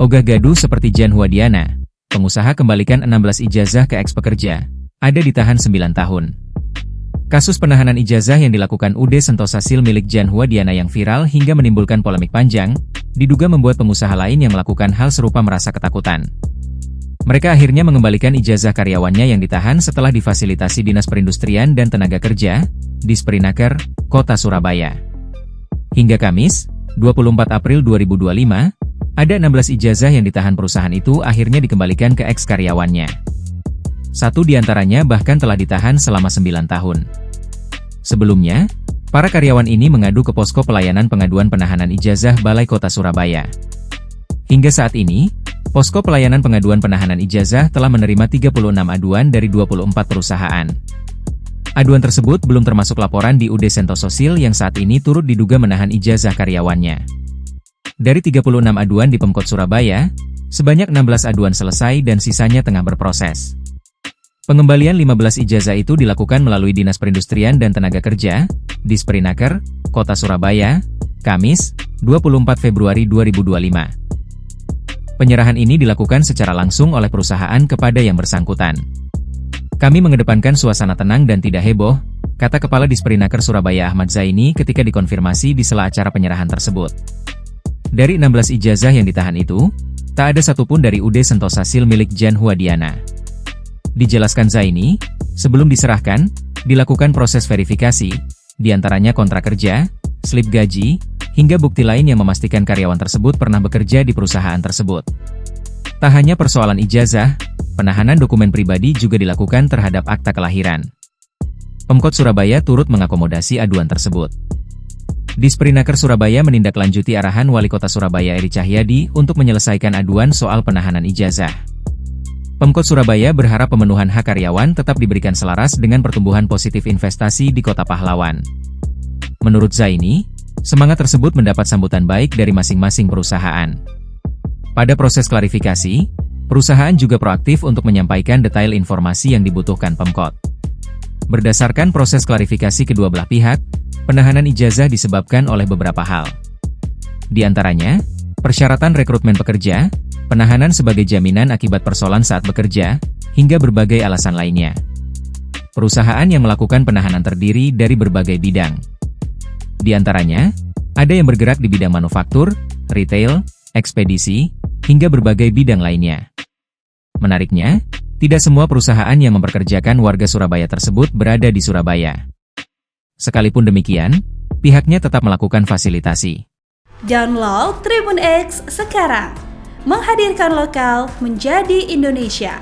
Ogah gaduh seperti Jan Huadiana, pengusaha kembalikan 16 ijazah ke eks-pekerja, ada ditahan 9 tahun. Kasus penahanan ijazah yang dilakukan UD Sentosa Sil milik Jan Huadiana yang viral hingga menimbulkan polemik panjang, diduga membuat pengusaha lain yang melakukan hal serupa merasa ketakutan. Mereka akhirnya mengembalikan ijazah karyawannya yang ditahan setelah difasilitasi Dinas Perindustrian dan Tenaga Kerja, Disperinaker, Kota Surabaya. Hingga Kamis, 24 April 2025, ada 16 ijazah yang ditahan perusahaan itu akhirnya dikembalikan ke eks-karyawannya. Satu di antaranya bahkan telah ditahan selama 9 tahun. Sebelumnya, para karyawan ini mengadu ke posko pelayanan pengaduan penahanan ijazah Balai Kota Surabaya. Hingga saat ini, posko pelayanan pengaduan penahanan ijazah telah menerima 36 aduan dari 24 perusahaan. Aduan tersebut belum termasuk laporan di UD Sentosa Sil yang saat ini turut diduga menahan ijazah karyawannya. Dari 36 aduan di Pemkot Surabaya, sebanyak 16 aduan selesai dan sisanya tengah berproses. Pengembalian 15 ijazah itu dilakukan melalui Dinas Perindustrian dan Tenaga Kerja, Disperinaker, Kota Surabaya, Kamis, 24 Februari 2025. Penyerahan ini dilakukan secara langsung oleh perusahaan kepada yang bersangkutan. Kami mengedepankan suasana tenang dan tidak heboh, kata Kepala Disperinaker Surabaya Ahmad Zaini ketika dikonfirmasi di sela acara penyerahan tersebut. Dari 16 ijazah yang ditahan itu, tak ada satupun dari UD Sentosa Sil milik Jan Huadiana. Dijelaskan Zaini, sebelum diserahkan, dilakukan proses verifikasi, diantaranya kontrak kerja, slip gaji, hingga bukti lain yang memastikan karyawan tersebut pernah bekerja di perusahaan tersebut. Tak hanya persoalan ijazah, penahanan dokumen pribadi juga dilakukan terhadap akta kelahiran. Pemkot Surabaya turut mengakomodasi aduan tersebut. Disperinaker Surabaya menindaklanjuti arahan Wali Kota Surabaya Eri Cahyadi untuk menyelesaikan aduan soal penahanan ijazah. Pemkot Surabaya berharap pemenuhan hak karyawan tetap diberikan selaras dengan pertumbuhan positif investasi di Kota Pahlawan. Menurut Zaini, semangat tersebut mendapat sambutan baik dari masing-masing perusahaan. Pada proses klarifikasi, perusahaan juga proaktif untuk menyampaikan detail informasi yang dibutuhkan Pemkot. Berdasarkan proses klarifikasi kedua belah pihak, penahanan ijazah disebabkan oleh beberapa hal. Di antaranya, persyaratan rekrutmen pekerja, penahanan sebagai jaminan akibat persoalan saat bekerja, hingga berbagai alasan lainnya. Perusahaan yang melakukan penahanan terdiri dari berbagai bidang. Di antaranya, ada yang bergerak di bidang manufaktur, retail, ekspedisi, hingga berbagai bidang lainnya. Menariknya, tidak semua perusahaan yang mempekerjakan warga Surabaya tersebut berada di Surabaya. Sekalipun demikian, pihaknya tetap melakukan fasilitasi. Download Tribun X sekarang, menghadirkan lokal menjadi Indonesia.